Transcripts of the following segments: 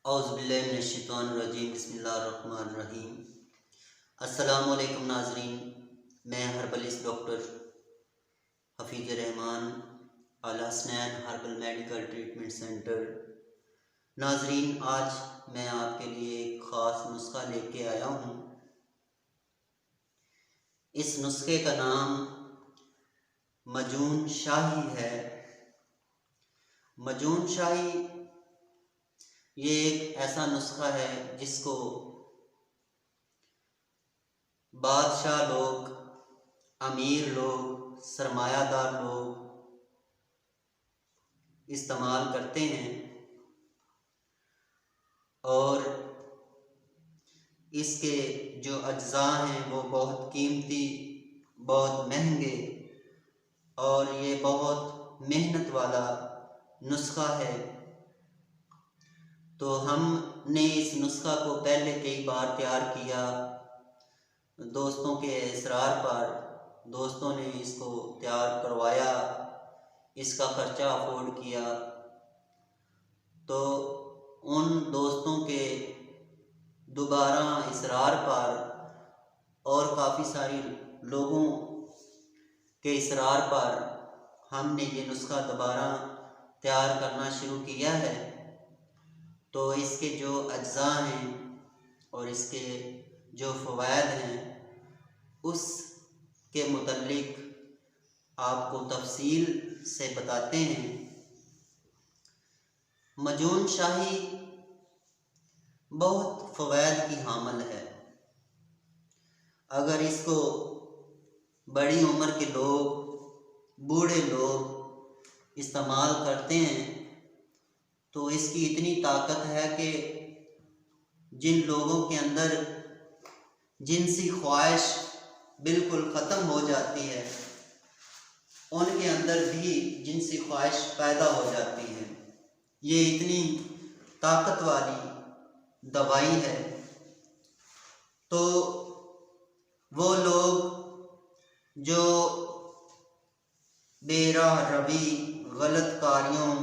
اعوذ باللہ من الشیطان الرجیم، بسم اللہ الرحمن الرحیم۔ السلام علیکم ناظرین، میں ہربلسٹ ڈاکٹر حفیظ رحمان، Alhasnain herbal medical treatment centre. ناظرین، آج میں آپ کے لیے ایک خاص نسخہ لے کے آیا ہوں۔ اس نسخے کا نام مجون شاہی ہے۔ مجون شاہی یہ ایک ایسا نسخہ ہے جس کو بادشاہ لوگ، امیر لوگ، سرمایہ دار لوگ استعمال کرتے ہیں، اور اس کے جو اجزاء ہیں وہ بہت قیمتی، بہت مہنگے، اور یہ بہت محنت والا نسخہ ہے۔ تو ہم نے اس نسخہ کو پہلے کئی بار تیار کیا، دوستوں کے اصرار پر دوستوں نے اس کو تیار کروایا، اس کا خرچہ افورڈ کیا۔ تو ان دوستوں کے دوبارہ اصرار پر اور کافی ساری لوگوں کے اصرار پر ہم نے یہ نسخہ دوبارہ تیار کرنا شروع کیا ہے۔ تو اس کے جو اجزاء ہیں اور اس کے جو فوائد ہیں اس کے متعلق آپ کو تفصیل سے بتاتے ہیں۔ مجون شاہی بہت فوائد کی حامل ہے۔ اگر اس کو بڑی عمر کے لوگ، بوڑھے لوگ استعمال کرتے ہیں تو اس کی اتنی طاقت ہے کہ جن لوگوں کے اندر جنسی خواہش بالکل ختم ہو جاتی ہے، ان کے اندر بھی جنسی خواہش پیدا ہو جاتی ہے۔ یہ اتنی طاقت والی دوائی ہے۔ تو وہ لوگ جو بے راہ روی، غلط کاریوں،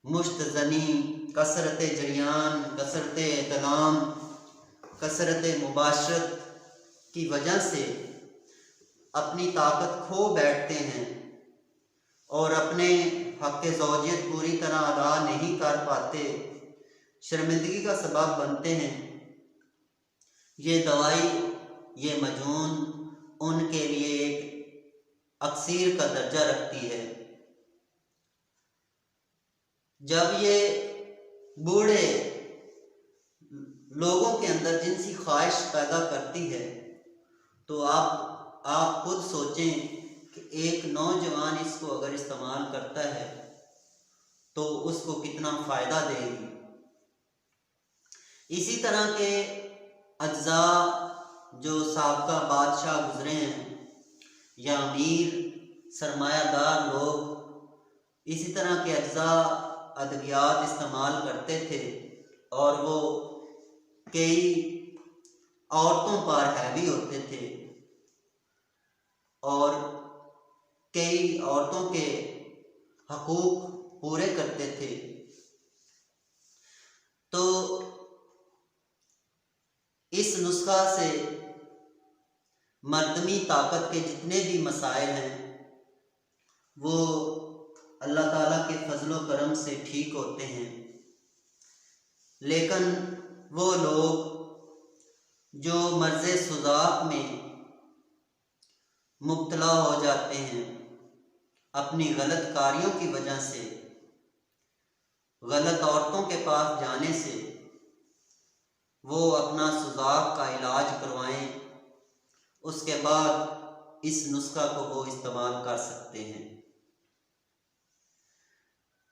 مشت زنی، کثرت جریان، کثرت احتلام، کثرت مباشرت کی وجہ سے اپنی طاقت کھو بیٹھتے ہیں اور اپنے حق زوجیت پوری طرح ادا نہیں کر پاتے، شرمندگی کا سبب بنتے ہیں، یہ دوائی، یہ مجون ان کے لیے ایک اکسیر کا درجہ رکھتی ہے۔ جب یہ بوڑھے لوگوں کے اندر جنسی خواہش پیدا کرتی ہے تو آپ خود سوچیں کہ ایک نوجوان اس کو اگر استعمال کرتا ہے تو اس کو کتنا فائدہ دے گی۔ اسی طرح کے اجزاء جو سابقہ بادشاہ گزرے ہیں یا امیر سرمایہ دار لوگ، اسی طرح کے اجزاء ادویات استعمال کرتے تھے، اور وہ کئی عورتوں پر حاوی ہوتے تھے اور کئی عورتوں کے حقوق پورے کرتے تھے۔ تو اس نسخہ سے مردمی طاقت کے جتنے بھی مسائل ہیں وہ اللہ تعالیٰ کے فضل و کرم سے ٹھیک ہوتے ہیں۔ لیکن وہ لوگ جو مرض سوزاک میں مبتلا ہو جاتے ہیں اپنی غلط کاریوں کی وجہ سے، غلط عورتوں کے پاس جانے سے، وہ اپنا سوزاک کا علاج کروائیں، اس کے بعد اس نسخہ کو وہ استعمال کر سکتے ہیں۔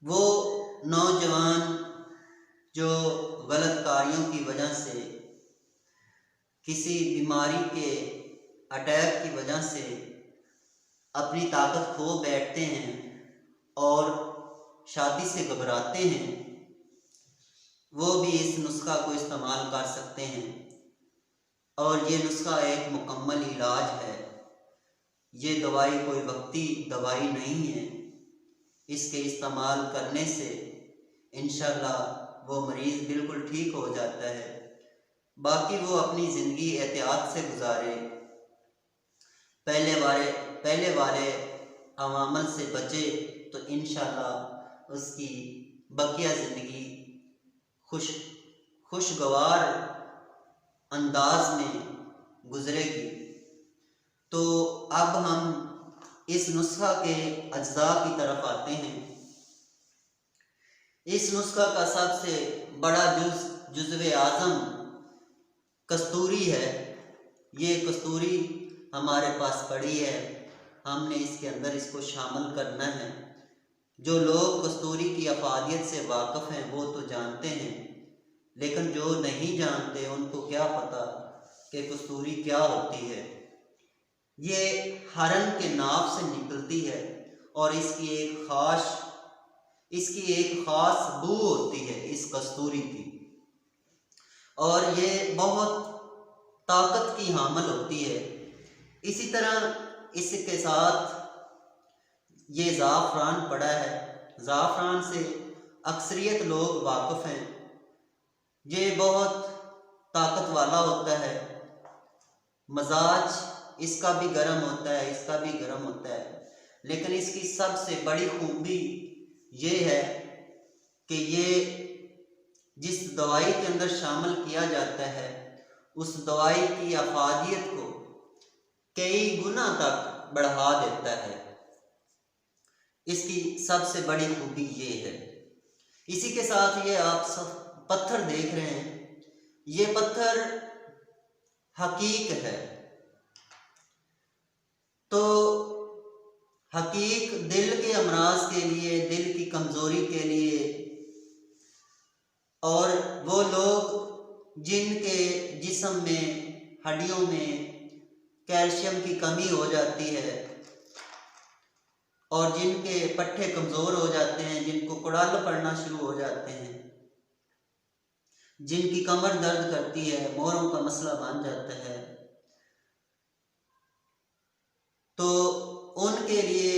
وہ نوجوان جو غلط کاریوں کی وجہ سے، کسی بیماری کے اٹیک کی وجہ سے اپنی طاقت کھو بیٹھتے ہیں اور شادی سے گھبراتے ہیں، وہ بھی اس نسخہ کو استعمال کر سکتے ہیں۔ اور یہ نسخہ ایک مکمل علاج ہے، یہ دوائی کوئی وقتی دوائی نہیں ہے۔ اس کے استعمال کرنے سے انشاءاللہ وہ مریض بالکل ٹھیک ہو جاتا ہے۔ باقی وہ اپنی زندگی احتیاط سے گزارے، پہلے والے عوامل سے بچے، تو انشاءاللہ اس کی بقیہ زندگی خوشگوار انداز میں گزرے گی۔ تو اب ہم اس نسخہ کے اجزاء کی طرف آتے ہیں۔ اس نسخہ کا سب سے بڑا جزو اعظم کستوری ہے۔ یہ کستوری ہمارے پاس پڑی ہے، ہم نے اس کے اندر اس کو شامل کرنا ہے۔ جو لوگ کستوری کی افادیت سے واقف ہیں وہ تو جانتے ہیں، لیکن جو نہیں جانتے ان کو کیا پتہ کہ کستوری کیا ہوتی ہے۔ یہ ہرن کے ناف سے نکلتی ہے اور اس کی ایک خاص بو ہوتی ہے اس کستوری کی، اور یہ بہت طاقت کی حامل ہوتی ہے۔ اسی طرح اس کے ساتھ یہ زعفران پڑا ہے۔ زعفران سے اکثریت لوگ واقف ہیں۔ یہ بہت طاقت والا ہوتا ہے، مزاج اس کا بھی گرم ہوتا ہے، اس کا بھی گرم ہوتا ہے، لیکن اس کی سب سے بڑی خوبی یہ ہے کہ یہ جس دوائی کے اندر شامل کیا جاتا ہے اس دوائی کی افادیت کو کئی گنا تک بڑھا دیتا ہے۔ اس کی سب سے بڑی خوبی یہ ہے۔ اسی کے ساتھ یہ آپ سب پتھر دیکھ رہے ہیں، یہ پتھر حقیق ہے۔ تو حقیق دل کے امراض کے لیے، دل کی کمزوری کے لیے، اور وہ لوگ جن کے جسم میں ہڈیوں میں کیلشیم کی کمی ہو جاتی ہے اور جن کے پٹھے کمزور ہو جاتے ہیں، جن کو کڑال پڑنا شروع ہو جاتے ہیں، جن کی کمر درد کرتی ہے، موروں کا مسئلہ بن جاتا ہے، تو ان کے لیے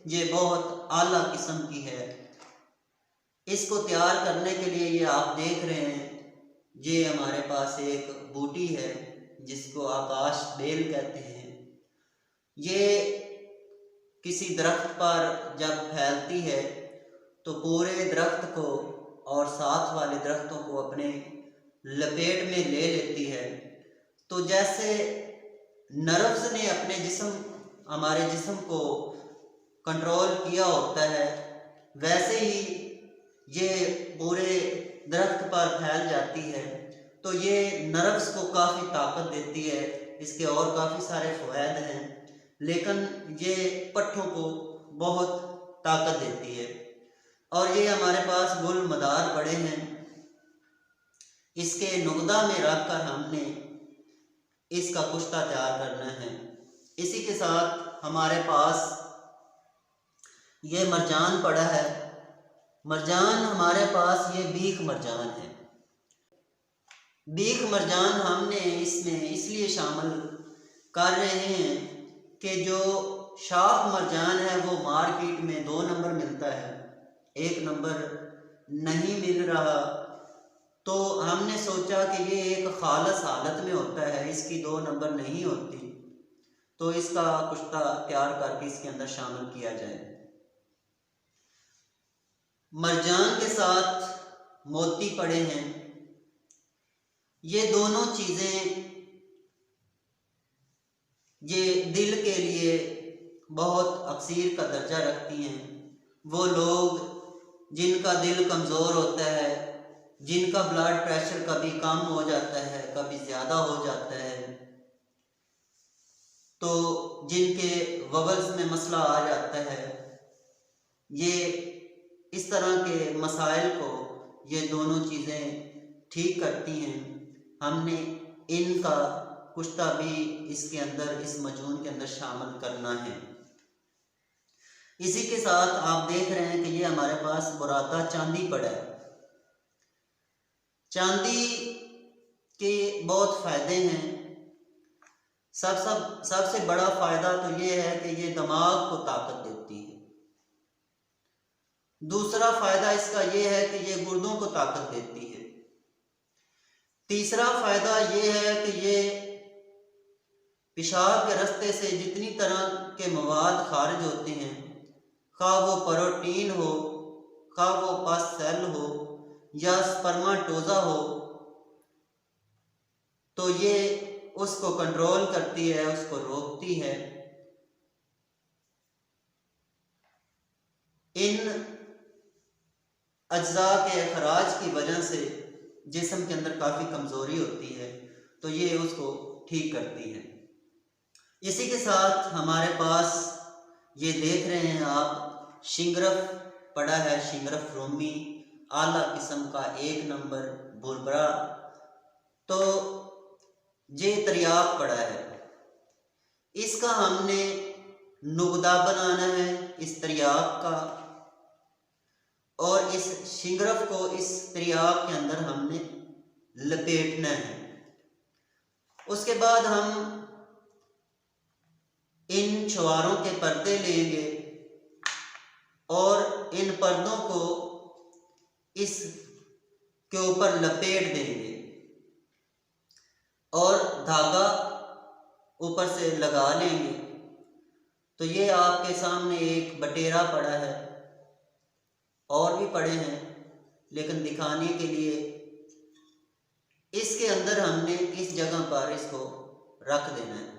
یہ بہت اعلیٰ قسم کی ہے۔ اس کو تیار کرنے کے لیے یہ آپ دیکھ رہے ہیں، یہ ہمارے پاس ایک بوٹی ہے جس کو آکاش بیل کہتے ہیں۔ یہ کسی درخت پر جب پھیلتی ہے تو پورے درخت کو اور ساتھ والے درختوں کو اپنے لپیٹ میں لے لیتی ہے۔ تو جیسے نروز نے ہمارے جسم کو کنٹرول کیا ہوتا ہے، ویسے ہی یہ پورے درخت پر پھیل جاتی ہے۔ تو یہ نروز کو کافی طاقت دیتی ہے، اس کے اور کافی سارے فوائد ہیں، لیکن یہ پٹھوں کو بہت طاقت دیتی ہے۔ اور یہ ہمارے پاس گل مدار پڑے ہیں، اس کے نقدہ میں رکھ کر ہم نے اس کا کشتہ تیار کرنا ہے۔ اسی کے ساتھ ہمارے پاس یہ مرجان پڑا ہے۔ مرجان ہمارے پاس یہ بیخ مرجان ہے۔ بیخ مرجان ہم نے اس میں اس لیے شامل کر رہے ہیں کہ جو شاخ مرجان ہے وہ مارکیٹ میں 2 نمبر ملتا ہے، 1 نمبر نہیں مل رہا، تو ہم نے سوچا کہ یہ ایک خالص حالت میں ہوتا ہے، اس کی 2 نمبر نہیں ہوتی، تو اس کا کشتہ تیار کر کے اس کے اندر شامل کیا جائے۔ مرجان کے ساتھ موتی پڑے ہیں۔ یہ دونوں چیزیں یہ دل کے لیے بہت اکثیر کا درجہ رکھتی ہیں۔ وہ لوگ جن کا دل کمزور ہوتا ہے، جن کا بلڈ پریشر کبھی کم ہو جاتا ہے، کبھی زیادہ ہو جاتا ہے، تو جن کے وولز میں مسئلہ آ جاتا ہے، یہ اس طرح کے مسائل کو یہ دونوں چیزیں ٹھیک کرتی ہیں۔ ہم نے ان کا کشتہ بھی اس کے اندر، اس مجون کے اندر شامل کرنا ہے۔ اسی کے ساتھ آپ دیکھ رہے ہیں کہ یہ ہمارے پاس براتا چاندی پڑا ہے۔ چاندی کے بہت فائدے ہیں۔ سب سے بڑا فائدہ تو یہ ہے کہ یہ دماغ کو طاقت دیتی ہے۔ دوسرا فائدہ اس کا یہ ہے کہ یہ گردوں کو طاقت دیتی ہے۔ تیسرا فائدہ یہ ہے کہ یہ پیشاب کے راستے سے جتنی طرح کے مواد خارج ہوتے ہیں، خواہ وہ پروٹین ہو، خواہ وہ پس سیل ہو یا سپرماٹوزا ہو، تو یہ اس کو کنٹرول کرتی ہے، اس کو روکتی ہے۔ ان اجزاء کے اخراج کی وجہ سے جسم کے اندر کافی کمزوری ہوتی ہے، تو یہ اس کو ٹھیک کرتی ہے۔ اسی کے ساتھ ہمارے پاس یہ دیکھ رہے ہیں آپ، شنگرف پڑا ہے، شنگرف رومی اعلیٰ قسم کا 1 نمبر بلبرا، تو یہ تریاق پڑا ہے۔ اس کا ہم نے نگدا بنانا ہے اس تریاق کا، اور اس شنگرف کو اس تریاق کے اندر ہم نے لپیٹنا ہے۔ اس کے بعد ہم ان چھواروں کے پردے لیں گے اور ان پردوں کو اس کے اوپر لپیٹ دیں گے اور دھاگا اوپر سے لگا لیں گے۔ تو یہ آپ کے سامنے ایک بٹیرا پڑا ہے، اور بھی پڑے ہیں، لیکن دکھانے کے لیے اس کے اندر ہم نے اس جگہ پر اس کو رکھ دینا ہے۔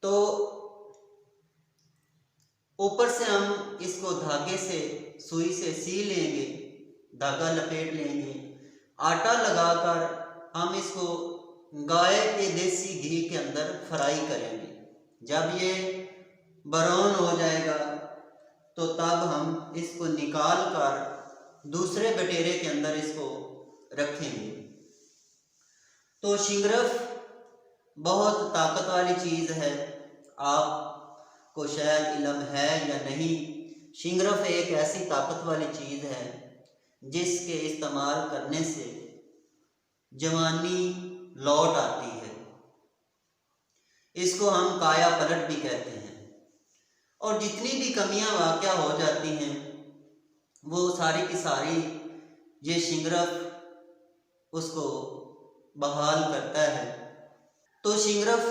تو اوپر سے ہم اس کو دھاگے سے، سوئی سے سی لیں گے، دھاگا لپیٹ لیں گے، آٹا لگا کر ہم اس کو گائے کے دیسی گھی کے اندر فرائی کریں گے۔ جب یہ براؤن ہو جائے گا تو تب ہم اس کو نکال کر دوسرے بٹیرے کے اندر اس کو رکھیں گے۔ تو شنگرف بہت طاقت والی چیز ہے، آپ کو شاید علم ہے یا نہیں۔ شنگرف ایک ایسی طاقت والی چیز ہے جس کے استعمال کرنے سے جوانی لوٹ آتی ہے۔ اس کو ہم کایا پلٹ بھی کہتے ہیں، اور جتنی بھی کمیاں واقع ہو جاتی ہیں وہ ساری کی ساری یہ شنگرف اس کو بحال کرتا ہے۔ تو شنگرف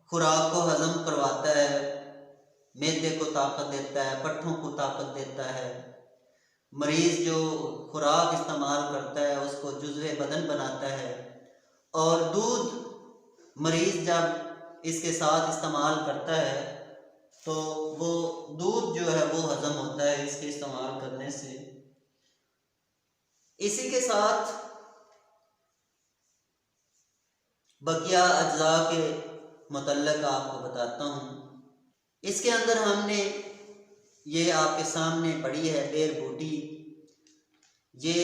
خوراک کو ہضم کرواتا ہے، معدے کو طاقت دیتا ہے، پٹھوں کو طاقت دیتا ہے۔ مریض جو خوراک استعمال کرتا ہے اس کو جزو بدن بناتا ہے، اور دودھ مریض جب اس کے ساتھ استعمال کرتا ہے تو وہ دودھ جو ہے وہ ہضم ہوتا ہے اس کے استعمال کرنے سے۔ اسی کے ساتھ بقیہ اجزاء کے متعلق آپ کو بتاتا ہوں۔ اس کے اندر ہم نے یہ آپ کے سامنے پڑی ہے بیر بوٹی۔ یہ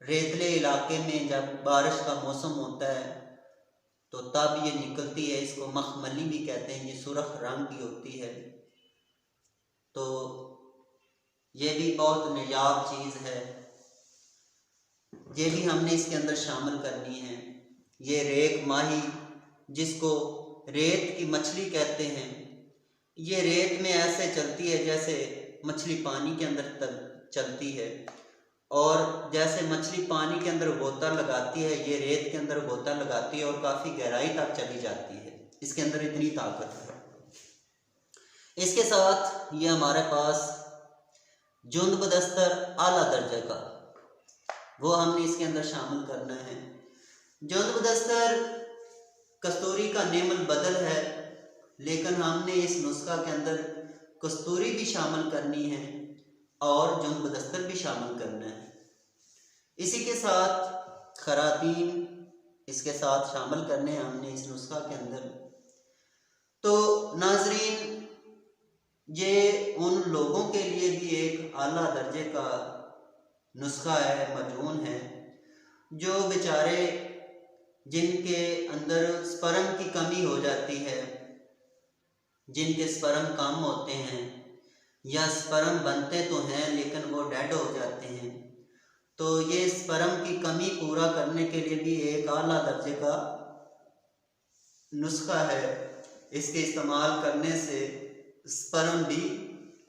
ریتلے علاقے میں جب بارش کا موسم ہوتا ہے تو تب یہ نکلتی ہے، اس کو مخملی بھی کہتے ہیں، یہ سرخ رنگ کی ہوتی ہے۔ تو یہ بھی بہت نایاب چیز ہے، یہ بھی ہم نے اس کے اندر شامل کرنی ہے۔ یہ ریک ماہی جس کو ریت کی مچھلی کہتے ہیں، یہ ریت میں ایسے چلتی ہے جیسے مچھلی پانی کے اندر چلتی ہے، اور جیسے مچھلی پانی کے اندر غوطہ لگاتی ہے یہ ریت کے اندر غوطہ لگاتی ہے اور کافی گہرائی تک چلی جاتی ہے، اس کے اندر اتنی طاقت ہے۔ اس کے ساتھ یہ ہمارے پاس جند بدستر اعلیٰ درجے کا، وہ ہم نے اس کے اندر شامل کرنا ہے۔ جند بدستر کستوری کا نعم البدل ہے، لیکن ہم نے اس نسخہ کے اندر کستوری بھی شامل کرنی ہے اور جند بدستر بھی شامل کرنا ہے۔ اسی کے ساتھ خراطین اس کے ساتھ شامل کرنے ہیں ہم نے اس نسخہ کے اندر۔ تو ناظرین، یہ ان لوگوں کے لیے بھی ایک اعلیٰ درجے کا نسخہ ہے، مجون ہے، جو بیچارے جن کے اندر سپرم کی کمی ہو جاتی ہے، جن کے سپرم کم ہوتے ہیں یا سپرم بنتے تو ہیں لیکن وہ ڈیڈ ہو جاتے ہیں، تو یہ سپرم کی کمی پورا کرنے کے لیے بھی ایک اعلیٰ درجے کا نسخہ ہے۔ اس کے استعمال کرنے سے سپرم بھی